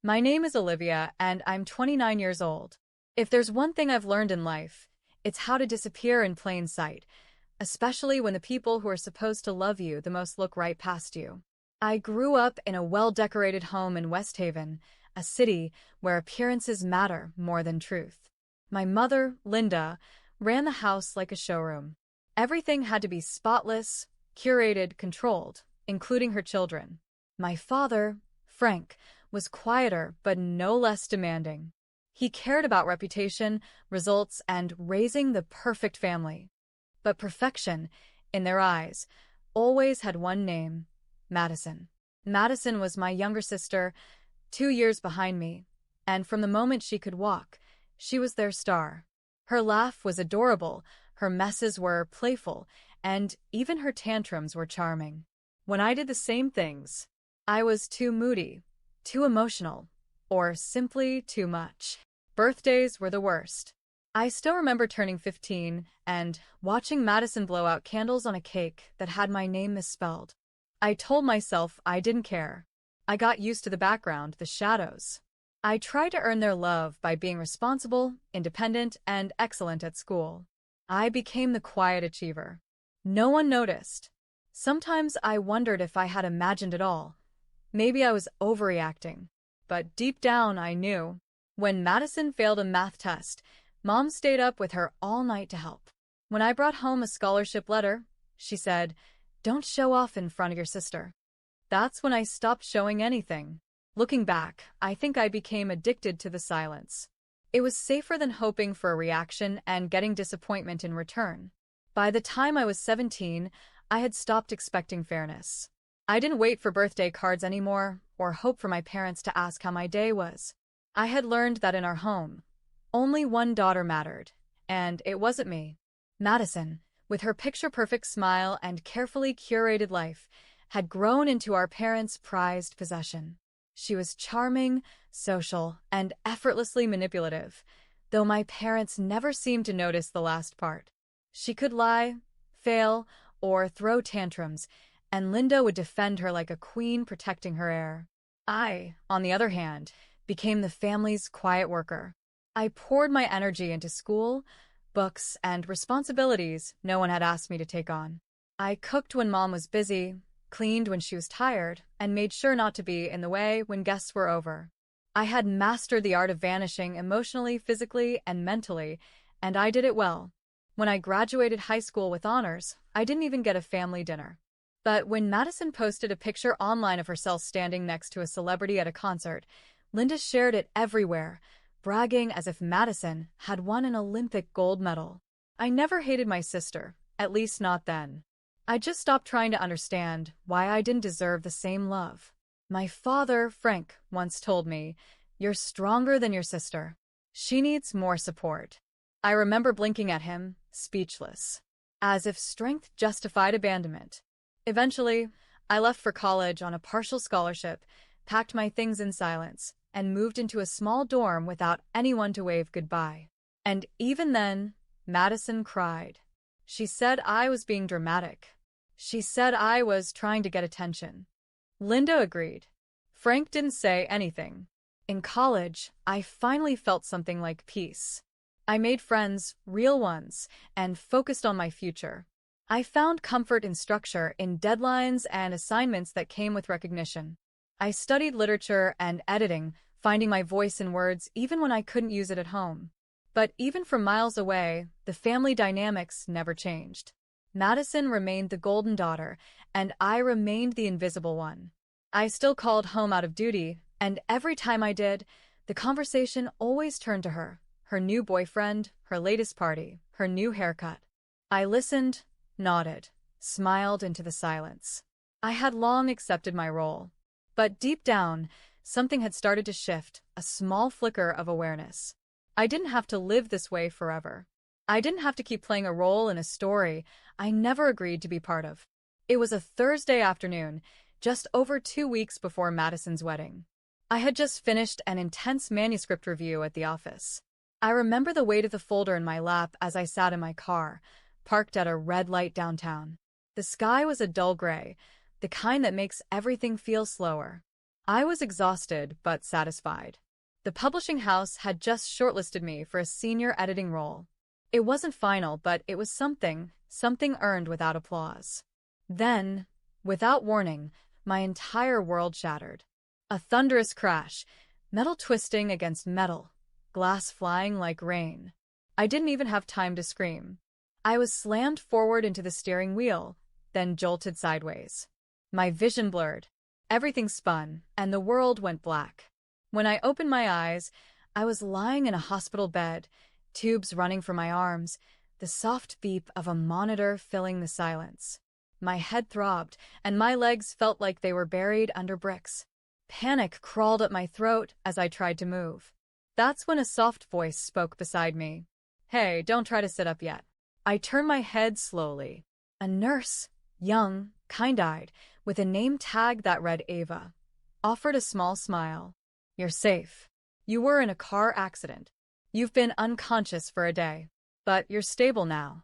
My name is Olivia, and I'm 29 years old. If there's one thing I've learned in life, it's how to disappear in plain sight, especially when the people who are supposed to love you the most look right past you. I grew up in a well-decorated home in West Haven, a city where appearances matter more than truth. My mother, Linda, ran the house like a showroom. Everything had to be spotless, curated, controlled, including her children. My father, Frank, was quieter but no less demanding. He cared about reputation, results, and raising the perfect family. But perfection, in their eyes, always had one name: Madison. Madison was my younger sister, 2 years behind me, and from the moment she could walk, she was their star. Her laugh was adorable, her messes were playful, and even her tantrums were charming. When I did the same things, I was too moody, too emotional, or simply too much. Birthdays were the worst. I still remember turning 15 and watching Madison blow out candles on a cake that had my name misspelled. I told myself I didn't care. I got used to the background, the shadows. I tried to earn their love by being responsible, independent, and excellent at school. I became the quiet achiever. No one noticed. Sometimes I wondered if I had imagined it all. Maybe I was overreacting. But deep down, I knew. When Madison failed a math test, Mom stayed up with her all night to help. When I brought home a scholarship letter, she said, "Don't show off in front of your sister." That's when I stopped showing anything. Looking back, I think I became addicted to the silence. It was safer than hoping for a reaction and getting disappointment in return. By the time I was 17, I had stopped expecting fairness. I didn't wait for birthday cards anymore or hope for my parents to ask how my day was. I had learned that in our home, only one daughter mattered, and it wasn't me. Madison, with her picture-perfect smile and carefully curated life, had grown into our parents' prized possession. She was charming, social, and effortlessly manipulative, though my parents never seemed to notice the last part. She could lie, fail, or throw tantrums, and Linda would defend her like a queen protecting her heir. I, on the other hand, became the family's quiet worker. I poured my energy into school, books, and responsibilities no one had asked me to take on. I cooked when Mom was busy, cleaned when she was tired, and made sure not to be in the way when guests were over. I had mastered the art of vanishing emotionally, physically, and mentally, and I did it well. When I graduated high school with honors, I didn't even get a family dinner. But when Madison posted a picture online of herself standing next to a celebrity at a concert, Linda shared it everywhere, bragging as if Madison had won an Olympic gold medal. I never hated my sister, at least not then. I just stopped trying to understand why I didn't deserve the same love. My father, Frank, once told me, "You're stronger than your sister. She needs more support." I remember blinking at him, speechless, as if strength justified abandonment. Eventually, I left for college on a partial scholarship, packed my things in silence, and moved into a small dorm without anyone to wave goodbye. And even then, Madison cried. She said I was being dramatic. She said I was trying to get attention. Linda agreed. Frank didn't say anything. In college, I finally felt something like peace. I made friends, real ones, and focused on my future. I found comfort in structure, in deadlines and assignments that came with recognition. I studied literature and editing, finding my voice in words even when I couldn't use it at home. But even from miles away, the family dynamics never changed. Madison remained the golden daughter, and I remained the invisible one. I still called home out of duty, and every time I did, the conversation always turned to her, her new boyfriend, her latest party, her new haircut. I listened, nodded, smiled into the silence. I had long accepted my role. But deep down, something had started to shift, a small flicker of awareness. I didn't have to live this way forever. I didn't have to keep playing a role in a story I never agreed to be part of. It was a Thursday afternoon, just over 2 weeks before Madison's wedding. I had just finished an intense manuscript review at the office. I remember the weight of the folder in my lap as I sat in my car, parked at a red light downtown. The sky was a dull gray, the kind that makes everything feel slower. I was exhausted but satisfied. The publishing house had just shortlisted me for a senior editing role. It wasn't final, but it was something earned without applause. Then, without warning, my entire world shattered. A thunderous crash, metal twisting against metal, glass flying like rain. I didn't even have time to scream. I was slammed forward into the steering wheel, then jolted sideways. My vision blurred. Everything spun, and the world went black. When I opened my eyes, I was lying in a hospital bed, tubes running from my arms, the soft beep of a monitor filling the silence. My head throbbed, and my legs felt like they were buried under bricks. Panic crawled up my throat as I tried to move. That's when a soft voice spoke beside me. "Hey, don't try to sit up yet." I turned my head slowly. A nurse, young, kind-eyed, with a name tag that read Ava, offered a small smile. "You're safe. You were in a car accident. You've been unconscious for a day, but you're stable now."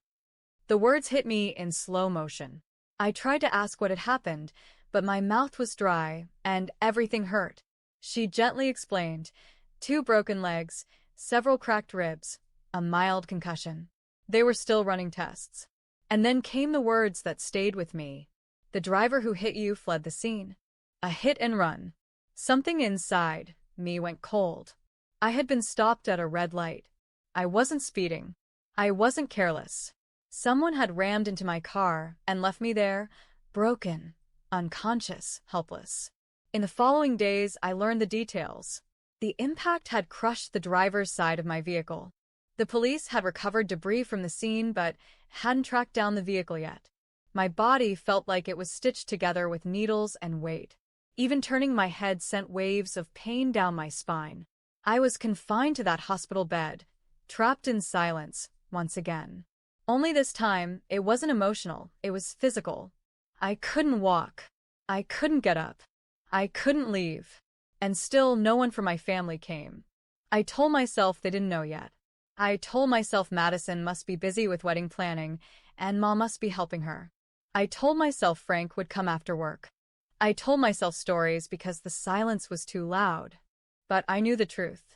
The words hit me in slow motion. I tried to ask what had happened, but my mouth was dry and everything hurt. She gently explained, 2 broken legs, several cracked ribs, a mild concussion. They were still running tests. And then came the words that stayed with me. "The driver who hit you fled the scene. A hit and run." Something inside me went cold. I had been stopped at a red light. I wasn't speeding. I wasn't careless. Someone had rammed into my car and left me there, broken, unconscious, helpless. In the following days, I learned the details. The impact had crushed the driver's side of my vehicle. The police had recovered debris from the scene but hadn't tracked down the vehicle yet. My body felt like it was stitched together with needles and weight. Even turning my head sent waves of pain down my spine. I was confined to that hospital bed, trapped in silence, once again. Only this time, it wasn't emotional, it was physical. I couldn't walk. I couldn't get up. I couldn't leave. And still, no one from my family came. I told myself they didn't know yet. I told myself Madison must be busy with wedding planning, and Mom must be helping her. I told myself Frank would come after work. I told myself stories because the silence was too loud. But I knew the truth.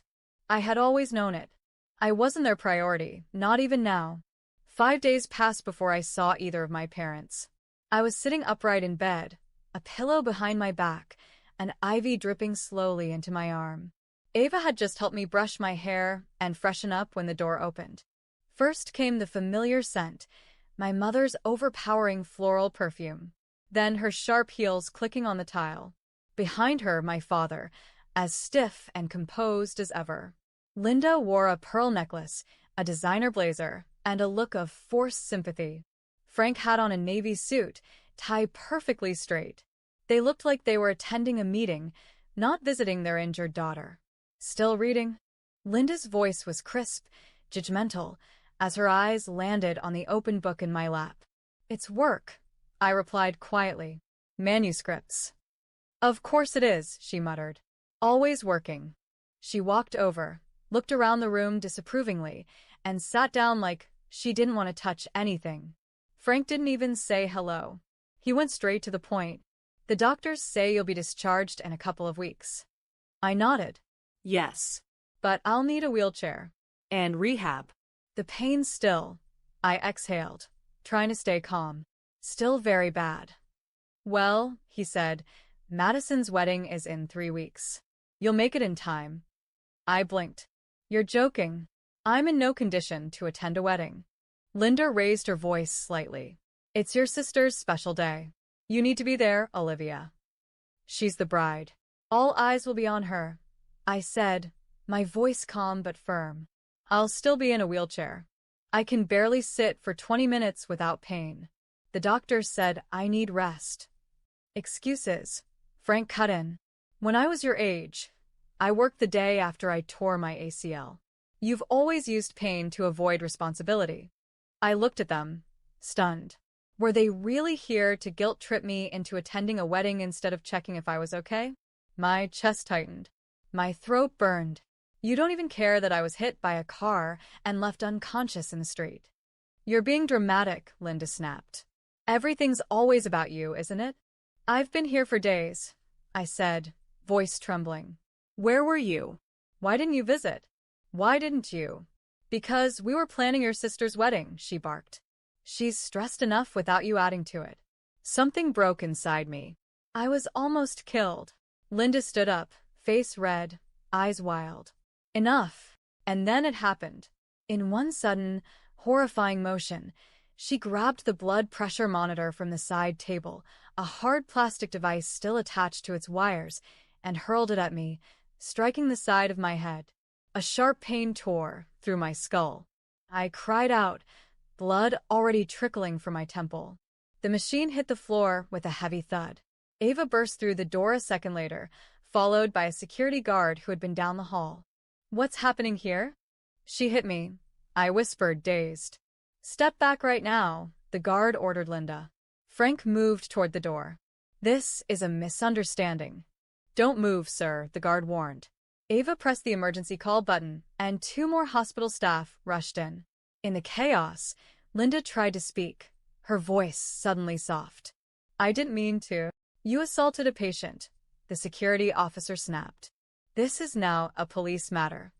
I had always known it. I wasn't their priority, not even now. 5 days passed before I saw either of my parents. I was sitting upright in bed, a pillow behind my back, an IV dripping slowly into my arm. Ava had just helped me brush my hair and freshen up when the door opened. First came the familiar scent, my mother's overpowering floral perfume. Then her sharp heels clicking on the tile. Behind her, my father, as stiff and composed as ever. Linda wore a pearl necklace, a designer blazer, and a look of forced sympathy. Frank had on a navy suit, tied perfectly straight. They looked like they were attending a meeting, not visiting their injured daughter. "Still reading?" Linda's voice was crisp, judgmental, as her eyes landed on the open book in my lap. "It's work," I replied quietly. "Manuscripts." "Of course it is," she muttered. "Always working." She walked over, looked around the room disapprovingly, and sat down like she didn't want to touch anything. Frank didn't even say hello. He went straight to the point. "The doctors say you'll be discharged in a couple of weeks." I nodded. "Yes, but I'll need a wheelchair. And rehab." "The pain's still," I exhaled, trying to stay calm. "Still very bad." "Well," he said, "Madison's wedding is in 3 weeks. You'll make it in time." I blinked. "You're joking. I'm in no condition to attend a wedding." Linda raised her voice slightly. "It's your sister's special day. You need to be there, Olivia. She's the bride. All eyes will be on her," I said, my voice calm but firm. "I'll still be in a wheelchair. I can barely sit for 20 minutes without pain. The doctor said I need rest." "Excuses," Frank cut in. "When I was your age, I worked the day after I tore my ACL. You've always used pain to avoid responsibility." I looked at them, stunned. Were they really here to guilt-trip me into attending a wedding instead of checking if I was okay? My chest tightened. My throat burned. "You don't even care that I was hit by a car and left unconscious in the street." "You're being dramatic," Linda snapped. "Everything's always about you, isn't it?" "I've been here for days," I said, voice trembling. "Where were you? Why didn't you visit? Why didn't you?" "Because we were planning your sister's wedding," she barked. "She's stressed enough without you adding to it." Something broke inside me. I was almost killed. Linda stood up, face red, eyes wild. Enough. And then it happened. In one sudden, horrifying motion, she grabbed the blood pressure monitor from the side table, a hard plastic device still attached to its wires, and hurled it at me, striking the side of my head. A sharp pain tore through my skull. I cried out, blood already trickling from my temple. The machine hit the floor with a heavy thud. Ava burst through the door a second later, followed by a security guard who had been down the hall. "What's happening here?" "She hit me," I whispered, dazed. "Step back right now," the guard ordered Linda. Frank moved toward the door. "This is a misunderstanding." "Don't move, sir," the guard warned. Ava pressed the emergency call button, and 2 more hospital staff rushed in. In the chaos, Linda tried to speak, her voice suddenly soft. "I didn't mean to." "You assaulted a patient," the security officer snapped. "This is now a police matter."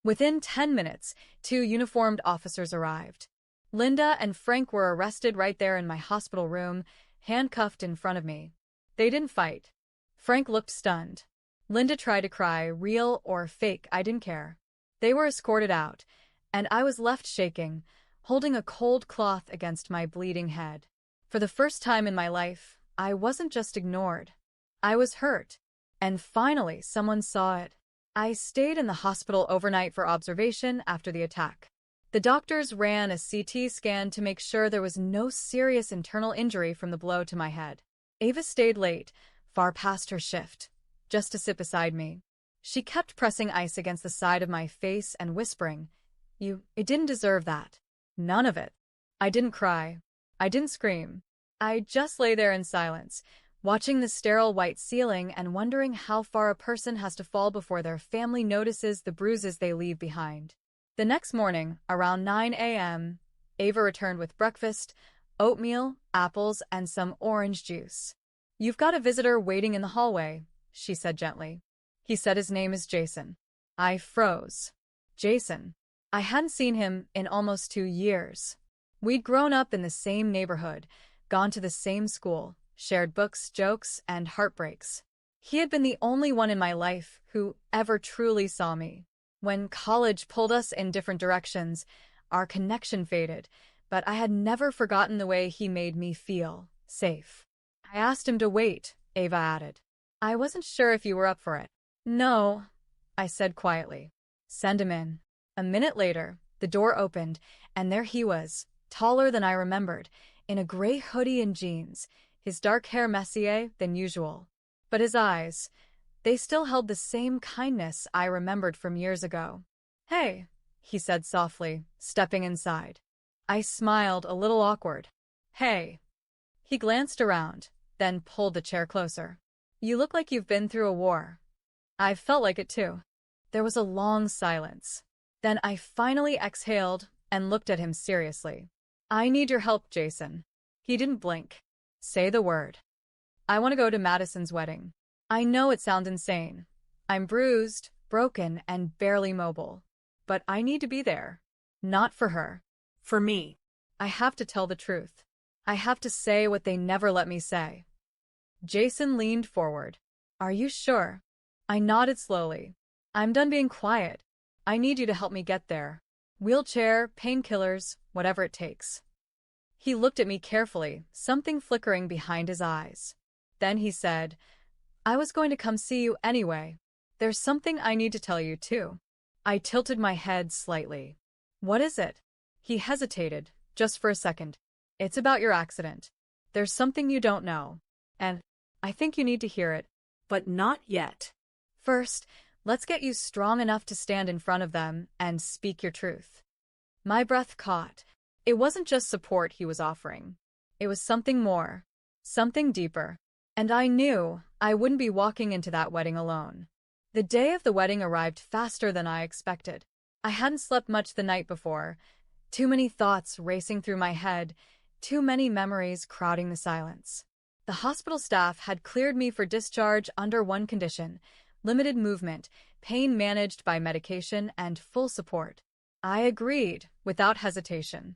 Within 10 minutes, 2 uniformed officers arrived. Linda and Frank were arrested right there in my hospital room, handcuffed in front of me. They didn't fight. Frank looked stunned. Linda tried to cry, real or fake, I didn't care. They were escorted out, and I was left shaking, holding a cold cloth against my bleeding head. For the first time in my life, I wasn't just ignored. I was hurt. And finally, someone saw it. I stayed in the hospital overnight for observation after the attack. The doctors ran a CT scan to make sure there was no serious internal injury from the blow to my head. Ava stayed late, far past her shift, just to sit beside me. She kept pressing ice against the side of my face and whispering, It didn't deserve that. None of it." I didn't cry. I didn't scream. I just lay there in silence, watching the sterile white ceiling and wondering how far a person has to fall before their family notices the bruises they leave behind. The next morning, around 9 a.m., Ava returned with breakfast, oatmeal, apples, and some orange juice. "You've got a visitor waiting in the hallway," she said gently. He said his name is Jason. I froze. Jason. I hadn't seen him in almost 2 years. We'd grown up in the same neighborhood, gone to the same school, shared books, jokes, and heartbreaks. He had been the only one in my life who ever truly saw me. When college pulled us in different directions, our connection faded, but I had never forgotten the way he made me feel safe. I asked him to wait, Ava added. "I wasn't sure if you were up for it." "No," I said quietly. "Send him in." A minute later, the door opened, and there he was, taller than I remembered, in a gray hoodie and jeans, his dark hair messier than usual. But his eyes, they still held the same kindness I remembered from years ago. "Hey," he said softly, stepping inside. I smiled, a little awkward. "Hey." He glanced around, then pulled the chair closer. "You look like you've been through a war." I felt like it too. There was a long silence. Then I finally exhaled and looked at him seriously. "I need your help, Jason." He didn't blink. "Say the word." "I want to go to Madison's wedding." I know it sounds insane. I'm bruised, broken, and barely mobile. But I need to be there. Not for her. For me. I have to tell the truth. I have to say what they never let me say. Jason leaned forward. "Are you sure?" I nodded slowly. "I'm done being quiet. I need you to help me get there. Wheelchair, painkillers, whatever it takes." He looked at me carefully, something flickering behind his eyes. Then he said, "I was going to come see you anyway. There's something I need to tell you, too." I tilted my head slightly. "What is it?" He hesitated, just for a second. "It's about your accident. There's something you don't know. And I think you need to hear it. But not yet. First, let's get you strong enough to stand in front of them and speak your truth." My breath caught. It wasn't just support he was offering. It was something more. Something deeper. And I knew I wouldn't be walking into that wedding alone. The day of the wedding arrived faster than I expected. I hadn't slept much the night before. Too many thoughts racing through my head, too many memories crowding the silence. The hospital staff had cleared me for discharge under one condition: limited movement, pain managed by medication, and full support. I agreed, without hesitation.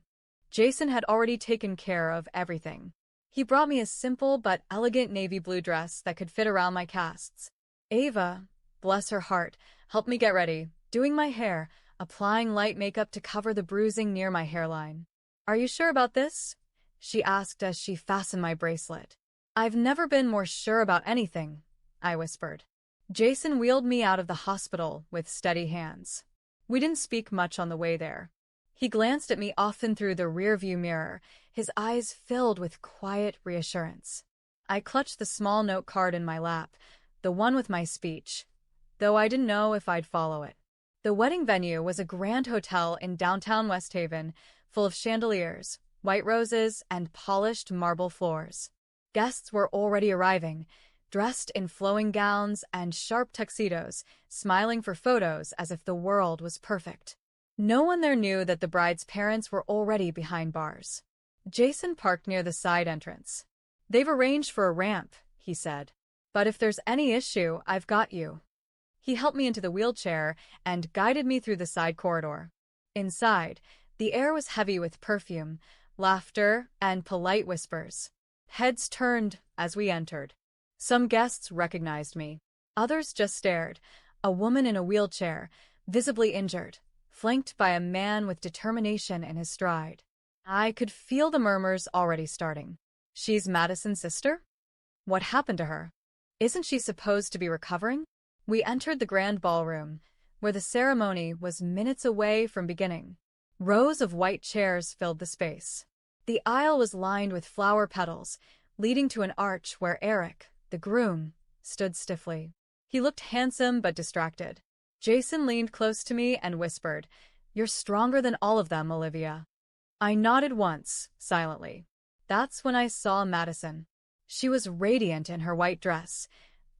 Jason had already taken care of everything. He brought me a simple but elegant navy blue dress that could fit around my casts. Ava, bless her heart, helped me get ready, doing my hair, applying light makeup to cover the bruising near my hairline. "Are you sure about this?" she asked as she fastened my bracelet. "I've never been more sure about anything," I whispered. Jason wheeled me out of the hospital with steady hands. We didn't speak much on the way there. He glanced at me often through the rearview mirror, his eyes filled with quiet reassurance. I clutched the small note card in my lap, the one with my speech, though I didn't know if I'd follow it. The wedding venue was a grand hotel in downtown West Haven, full of chandeliers, white roses, and polished marble floors. Guests were already arriving, dressed in flowing gowns and sharp tuxedos, smiling for photos as if the world was perfect. No one there knew that the bride's parents were already behind bars. Jason parked near the side entrance. "They've arranged for a ramp," he said. "But if there's any issue, I've got you." He helped me into the wheelchair and guided me through the side corridor. Inside, the air was heavy with perfume, laughter, and polite whispers. Heads turned as we entered. Some guests recognized me. Others just stared. A woman in a wheelchair, visibly injured, flanked by a man with determination in his stride. I could feel the murmurs already starting. "She's Madison's sister? What happened to her? Isn't she supposed to be recovering?" We entered the grand ballroom, where the ceremony was minutes away from beginning. Rows of white chairs filled the space. The aisle was lined with flower petals, leading to an arch where Eric, the groom, stood stiffly. He looked handsome but distracted. Jason leaned close to me and whispered, "You're stronger than all of them, Olivia." I nodded once, silently. That's when I saw Madison. She was radiant in her white dress,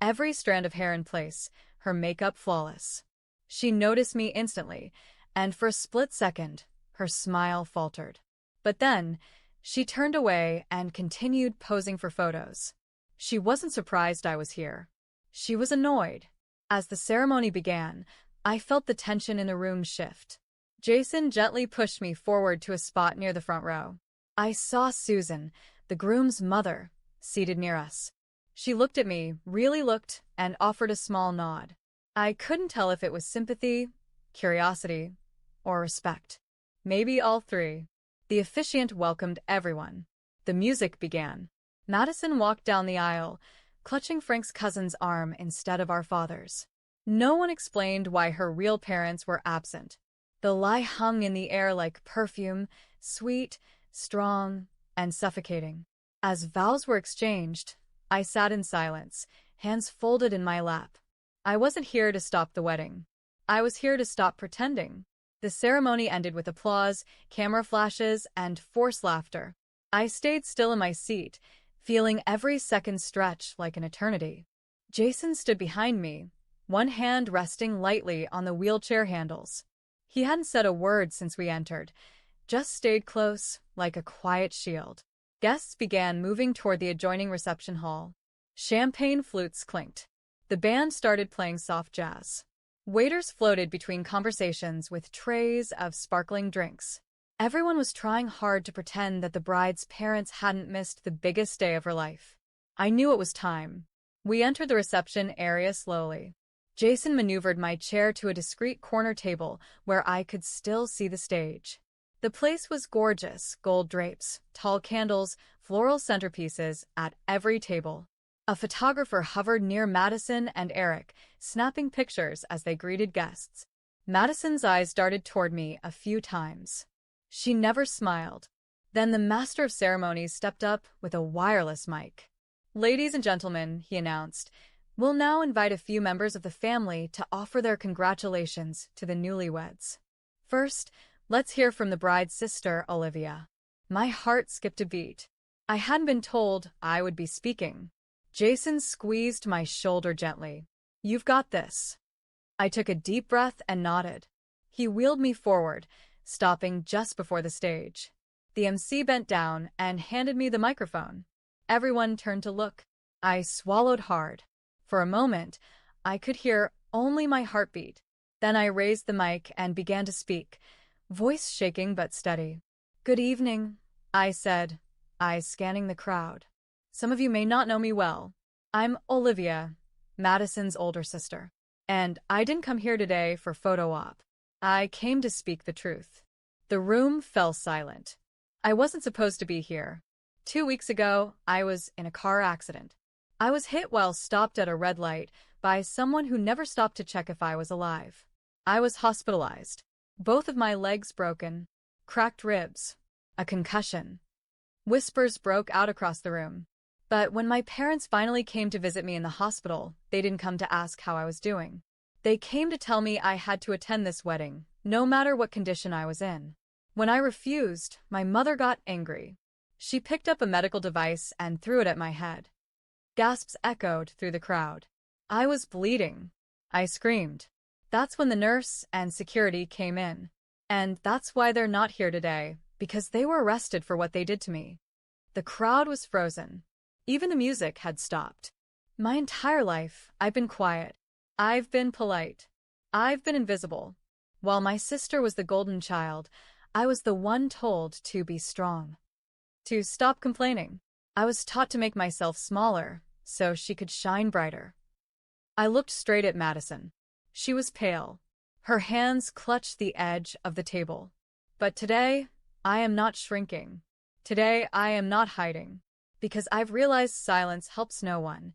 every strand of hair in place, her makeup flawless. She noticed me instantly, and for a split second, her smile faltered. But then, she turned away and continued posing for photos. She wasn't surprised I was here. She was annoyed. As the ceremony began, I felt the tension in the room shift. Jason gently pushed me forward to a spot near the front row. I saw Susan, the groom's mother, seated near us. She looked at me, really looked, and offered a small nod. I couldn't tell if it was sympathy, curiosity, or respect. Maybe all three. The officiant welcomed everyone. The music began. Madison walked down the aisle, clutching Frank's cousin's arm instead of our father's. No one explained why her real parents were absent. The lie hung in the air like perfume, sweet, strong, and suffocating. As vows were exchanged, I sat in silence, hands folded in my lap. I wasn't here to stop the wedding. I was here to stop pretending. The ceremony ended with applause, camera flashes, and forced laughter. I stayed still in my seat, feeling every second stretch like an eternity. Jason stood behind me, one hand resting lightly on the wheelchair handles. He hadn't said a word since we entered, just stayed close, like a quiet shield. Guests began moving toward the adjoining reception hall. Champagne flutes clinked. The band started playing soft jazz. Waiters floated between conversations with trays of sparkling drinks. Everyone was trying hard to pretend that the bride's parents hadn't missed the biggest day of her life. I knew it was time. We entered the reception area slowly. Jason maneuvered my chair to a discreet corner table where I could still see the stage. The place was gorgeous, gold drapes, tall candles, floral centerpieces at every table. A photographer hovered near Madison and Eric, snapping pictures as they greeted guests. Madison's eyes darted toward me a few times. She never smiled. Then the master of ceremonies stepped up with a wireless mic. "Ladies and gentlemen," he announced, "we'll now invite a few members of the family to offer their congratulations to the newlyweds. First, let's hear from the bride's sister, Olivia." My heart skipped a beat. I hadn't been told I would be speaking. Jason squeezed my shoulder gently. "You've got this." I took a deep breath and nodded. He wheeled me forward, stopping just before the stage. The MC bent down and handed me the microphone. Everyone turned to look. I swallowed hard. For a moment, I could hear only my heartbeat. Then I raised the mic and began to speak, voice shaking but steady. "Good evening," I said, eyes scanning the crowd. "Some of you may not know me well. I'm Olivia, Madison's older sister. And I didn't come here today for photo op. I came to speak the truth." The room fell silent. I wasn't supposed to be here. 2 weeks ago, I was in a car accident. I was hit while stopped at a red light by someone who never stopped to check if I was alive. I was hospitalized. Both of my legs broken, cracked ribs, a concussion. Whispers broke out across the room. But when my parents finally came to visit me in the hospital, they didn't come to ask how I was doing. They came to tell me I had to attend this wedding, no matter what condition I was in. When I refused, my mother got angry. She picked up a medical device and threw it at my head. Gasps echoed through the crowd. I was bleeding. I screamed. That's when the nurse and security came in. And that's why they're not here today, because they were arrested for what they did to me. The crowd was frozen. Even the music had stopped. My entire life, I've been quiet. I've been polite. I've been invisible. While my sister was the golden child, I was the one told to be strong. To stop complaining. I was taught to make myself smaller, so she could shine brighter. I looked straight at Madison. She was pale. Her hands clutched the edge of the table. But today, I am not shrinking. Today, I am not hiding. Because I've realized silence helps no one.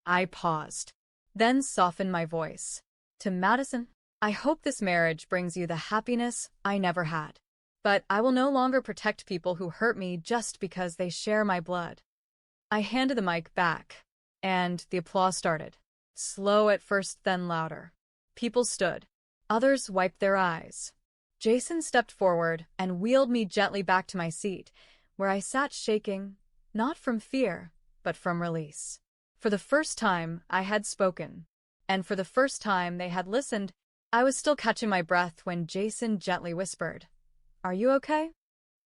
I paused, then softened my voice. To Madison, I hope this marriage brings you the happiness I never had. But I will no longer protect people who hurt me just because they share my blood. I handed the mic back, and the applause started. Slow at first, then louder. People stood. Others wiped their eyes. Jason stepped forward and wheeled me gently back to my seat, where I sat shaking, not from fear, but from release. For the first time, I had spoken. And for the first time they had listened. I was still catching my breath when Jason gently whispered, "Are you okay?"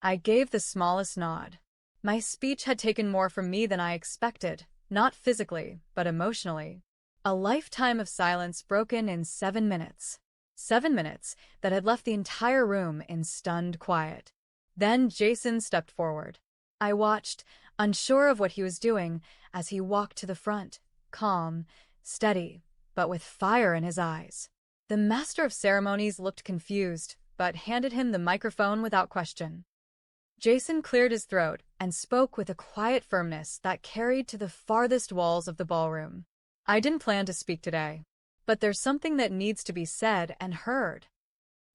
I gave the smallest nod. My speech had taken more from me than I expected, not physically, but emotionally. A lifetime of silence broken in 7 minutes. 7 minutes that had left the entire room in stunned quiet. Then Jason stepped forward. I watched, unsure of what he was doing, as he walked to the front, calm, steady, but with fire in his eyes. The master of ceremonies looked confused, but handed him the microphone without question. Jason cleared his throat and spoke with a quiet firmness that carried to the farthest walls of the ballroom. I didn't plan to speak today, but there's something that needs to be said and heard.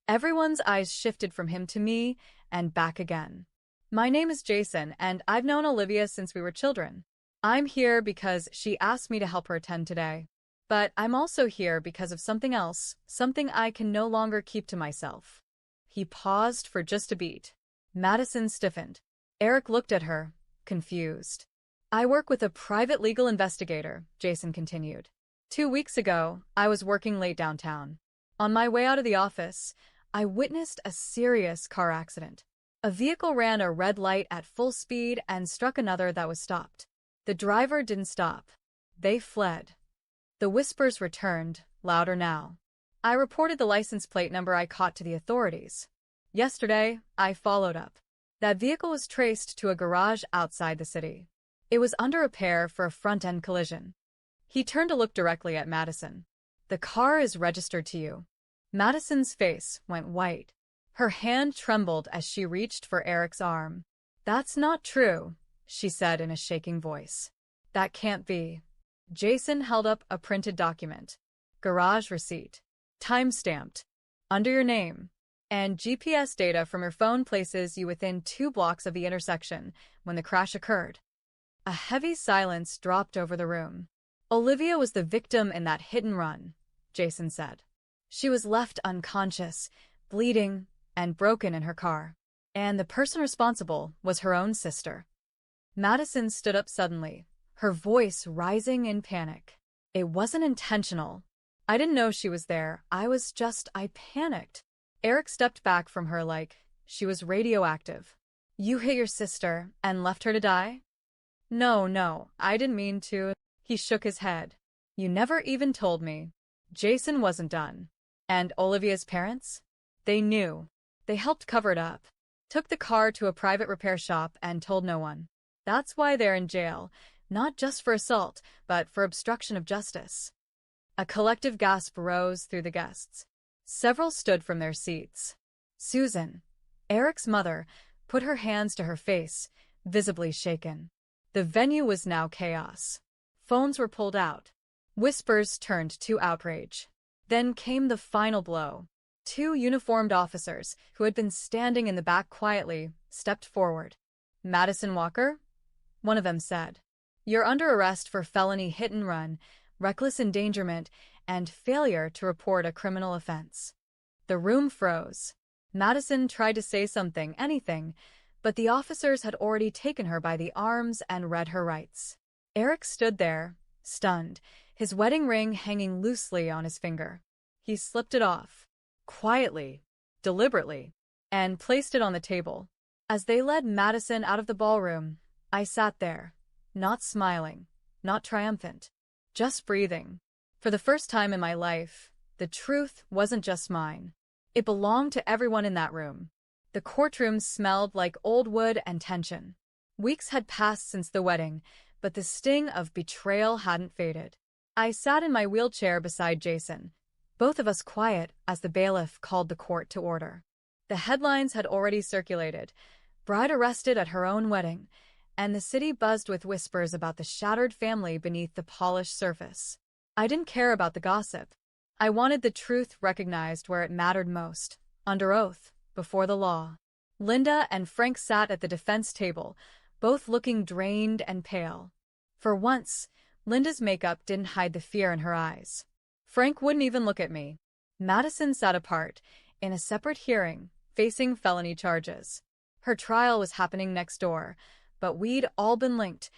Everyone's eyes shifted from him to me and back again. My name is Jason, and I've known Olivia since we were children. I'm here because she asked me to help her attend today. But I'm also here because of something else, something I can no longer keep to myself. He paused for just a beat. Madison stiffened. Eric looked at her, confused. I work with a private legal investigator, Jason continued. 2 weeks ago, I was working late downtown. On my way out of the office, I witnessed a serious car accident. A vehicle ran a red light at full speed and struck another that was stopped. The driver didn't stop. They fled. The whispers returned, louder now. I reported the license plate number I caught to the authorities. Yesterday, I followed up. That vehicle was traced to a garage outside the city. It was under repair for a front-end collision. He turned to look directly at Madison. The car is registered to you. Madison's face went white. Her hand trembled as she reached for Eric's arm. That's not true, she said in a shaking voice. That can't be. Jason held up a printed document. Garage receipt. Time-stamped. Under your name. And GPS data from your phone places you within 2 blocks of the intersection when the crash occurred. A heavy silence dropped over the room. Olivia was the victim in that hit and run, Jason said. She was left unconscious, bleeding, and broken in her car. And the person responsible was her own sister. Madison stood up suddenly, her voice rising in panic. It wasn't intentional. I didn't know she was there. I panicked. Eric stepped back from her like she was radioactive. You hit your sister and left her to die? No, no, I didn't mean to. He shook his head. You never even told me. Jason wasn't done. And Olivia's parents? They knew. They helped cover it up. Took the car to a private repair shop and told no one. That's why they're in jail, not just for assault, but for obstruction of justice. A collective gasp rose through the guests. Several stood from their seats. Susan, Eric's mother, put her hands to her face, visibly shaken. The venue was now chaos. Phones were pulled out. Whispers turned to outrage. Then came the final blow. Two uniformed officers, who had been standing in the back quietly, stepped forward. Madison Walker? One of them said. You're under arrest for felony hit and run, reckless endangerment, and failure to report a criminal offense. The room froze. Madison tried to say something, anything, but the officers had already taken her by the arms and read her rights. Eric stood there, stunned, his wedding ring hanging loosely on his finger. He slipped it off, quietly, deliberately, and placed it on the table. As they led Madison out of the ballroom, I sat there, not smiling, not triumphant, just breathing. For the first time in my life, the truth wasn't just mine. It belonged to everyone in that room. The courtroom smelled like old wood and tension. Weeks had passed since the wedding, but the sting of betrayal hadn't faded. I sat in my wheelchair beside Jason, both of us quiet as the bailiff called the court to order. The headlines had already circulated. Bride arrested at her own wedding, and the city buzzed with whispers about the shattered family beneath the polished surface. I didn't care about the gossip. I wanted the truth recognized where it mattered most, under oath, before the law. Linda and Frank sat at the defense table, both looking drained and pale. For once, Linda's makeup didn't hide the fear in her eyes. Frank wouldn't even look at me. Madison sat apart, in a separate hearing, facing felony charges. Her trial was happening next door, but we'd all been linked,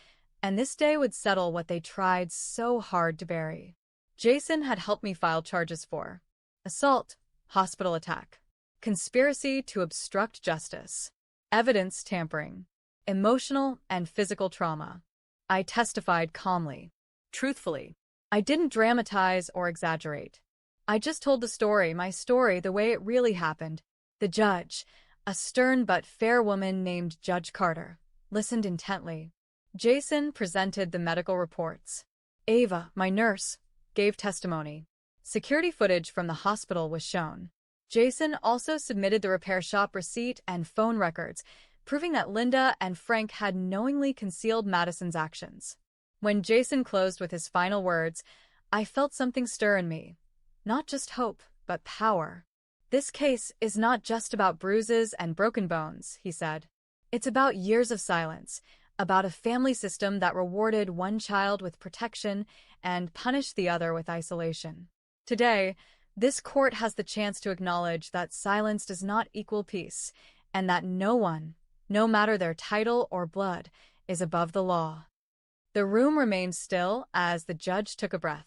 and this day would settle what they tried so hard to bury. Jason had helped me file charges for assault, hospital attack, conspiracy to obstruct justice, evidence tampering, emotional and physical trauma. I testified calmly, truthfully. I didn't dramatize or exaggerate. I just told the story, my story, the way it really happened. The judge, a stern but fair woman named Judge Carter, listened intently. Jason presented the medical reports. Ava, my nurse, gave testimony. Security footage from the hospital was shown. Jason also submitted the repair shop receipt and phone records, proving that Linda and Frank had knowingly concealed Madison's actions. When Jason closed with his final words, I felt something stir in me. Not just hope, but power. This case is not just about bruises and broken bones, he said. It's about years of silence, about a family system that rewarded one child with protection and punished the other with isolation. Today, this court has the chance to acknowledge that silence does not equal peace, and that no one, no matter their title or blood, is above the law. The room remained still as the judge took a breath.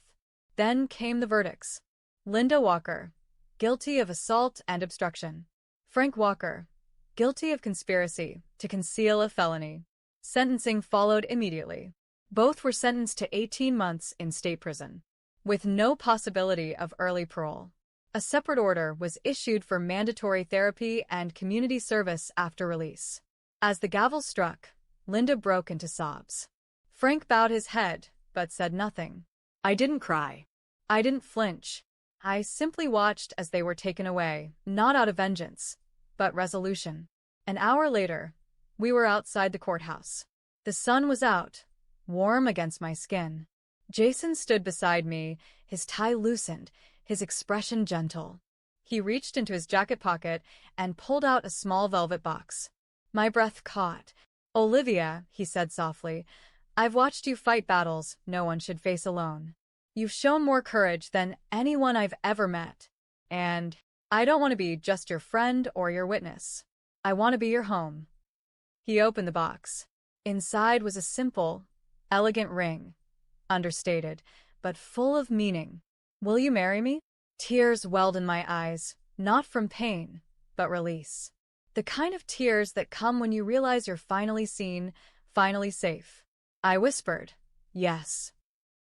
Then came the verdicts. Linda Walker, guilty of assault and obstruction. Frank Walker, guilty of conspiracy to conceal a felony. Sentencing followed immediately. Both were sentenced to 18 months in state prison, with no possibility of early parole. A separate order was issued for mandatory therapy and community service after release. As the gavel struck, Linda broke into sobs. Frank bowed his head, but said nothing. I didn't cry. I didn't flinch. I simply watched as they were taken away, not out of vengeance, but resolution. An hour later, we were outside the courthouse. The sun was out, warm against my skin. Jason stood beside me, his tie loosened, his expression gentle. He reached into his jacket pocket and pulled out a small velvet box. My breath caught. Olivia, he said softly, I've watched you fight battles no one should face alone. You've shown more courage than anyone I've ever met. And I don't want to be just your friend or your witness. I want to be your home. He opened the box. Inside was a simple, elegant ring, understated, but full of meaning. Will you marry me? Tears welled in my eyes, not from pain, but release. The kind of tears that come when you realize you're finally seen, finally safe. I whispered, yes.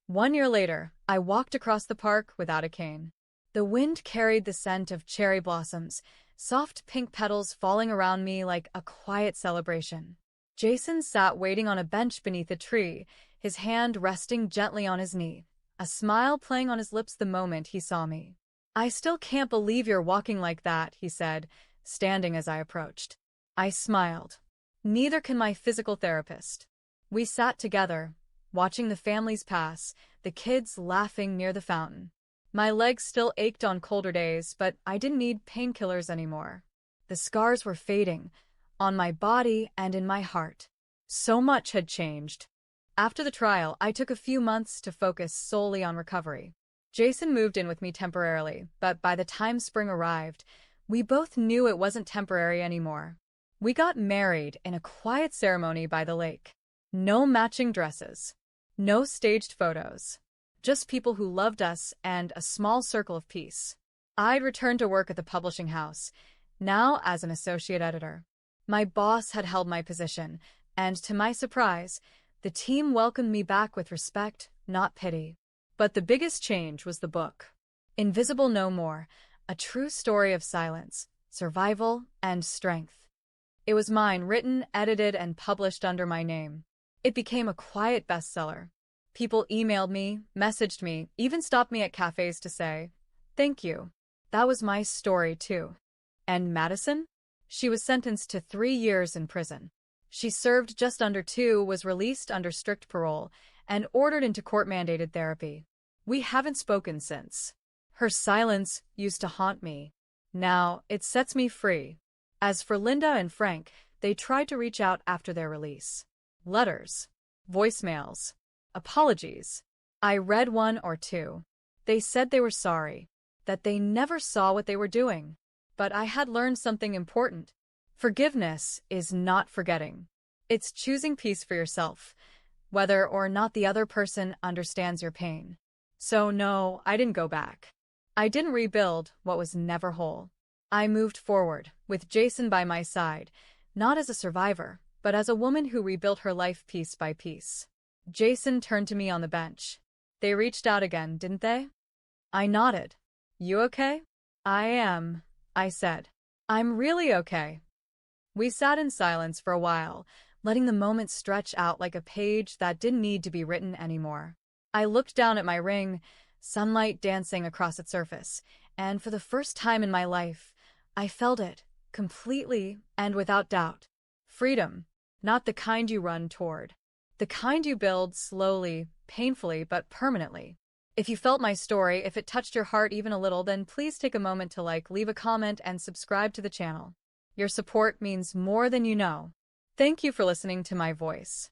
1 year later, I walked across the park without a cane. The wind carried the scent of cherry blossoms, soft pink petals falling around me like a quiet celebration. Jason sat waiting on a bench beneath a tree, his hand resting gently on his knee, a smile playing on his lips the moment he saw me. I still can't believe you're walking like that, he said, standing as I approached. I smiled. Neither can my physical therapist. We sat together, watching the families pass, the kids laughing near the fountain. My legs still ached on colder days, but I didn't need painkillers anymore. The scars were fading, on my body and in my heart. So much had changed. After the trial, I took a few months to focus solely on recovery. Jason moved in with me temporarily, but by the time spring arrived, we both knew it wasn't temporary anymore. We got married in a quiet ceremony by the lake. No matching dresses. No staged photos. Just people who loved us and a small circle of peace. I'd returned to work at the publishing house, now as an associate editor. My boss had held my position, and to my surprise, the team welcomed me back with respect, not pity. But the biggest change was the book. Invisible No More, a true story of silence, survival, and strength. It was mine, written, edited, and published under my name. It became a quiet bestseller. People emailed me, messaged me, even stopped me at cafes to say, "Thank you. That was my story, too." And Madison? She was sentenced to 3 years in prison. She served just under 2, was released under strict parole, and ordered into court-mandated therapy. We haven't spoken since. Her silence used to haunt me. Now, it sets me free. As for Linda and Frank, they tried to reach out after their release. Letters. Voicemails. Apologies. I read 1 or 2. They said they were sorry, that they never saw what they were doing. But I had learned something important. Forgiveness is not forgetting. It's choosing peace for yourself, whether or not the other person understands your pain. So no, I didn't go back. I didn't rebuild what was never whole. I moved forward, with Jason by my side, not as a survivor, but as a woman who rebuilt her life piece by piece. Jason turned to me on the bench. They reached out again, didn't they? I nodded. You okay? I am, I said. I'm really okay. We sat in silence for a while, letting the moment stretch out like a page that didn't need to be written anymore. I looked down at my ring, sunlight dancing across its surface, and for the first time in my life, I felt it, completely and without doubt. Freedom, not the kind you run toward. The kind you build slowly, painfully, but permanently. If you felt my story, if it touched your heart even a little, then please take a moment to leave a comment, and subscribe to the channel. Your support means more than you know. Thank you for listening to my voice.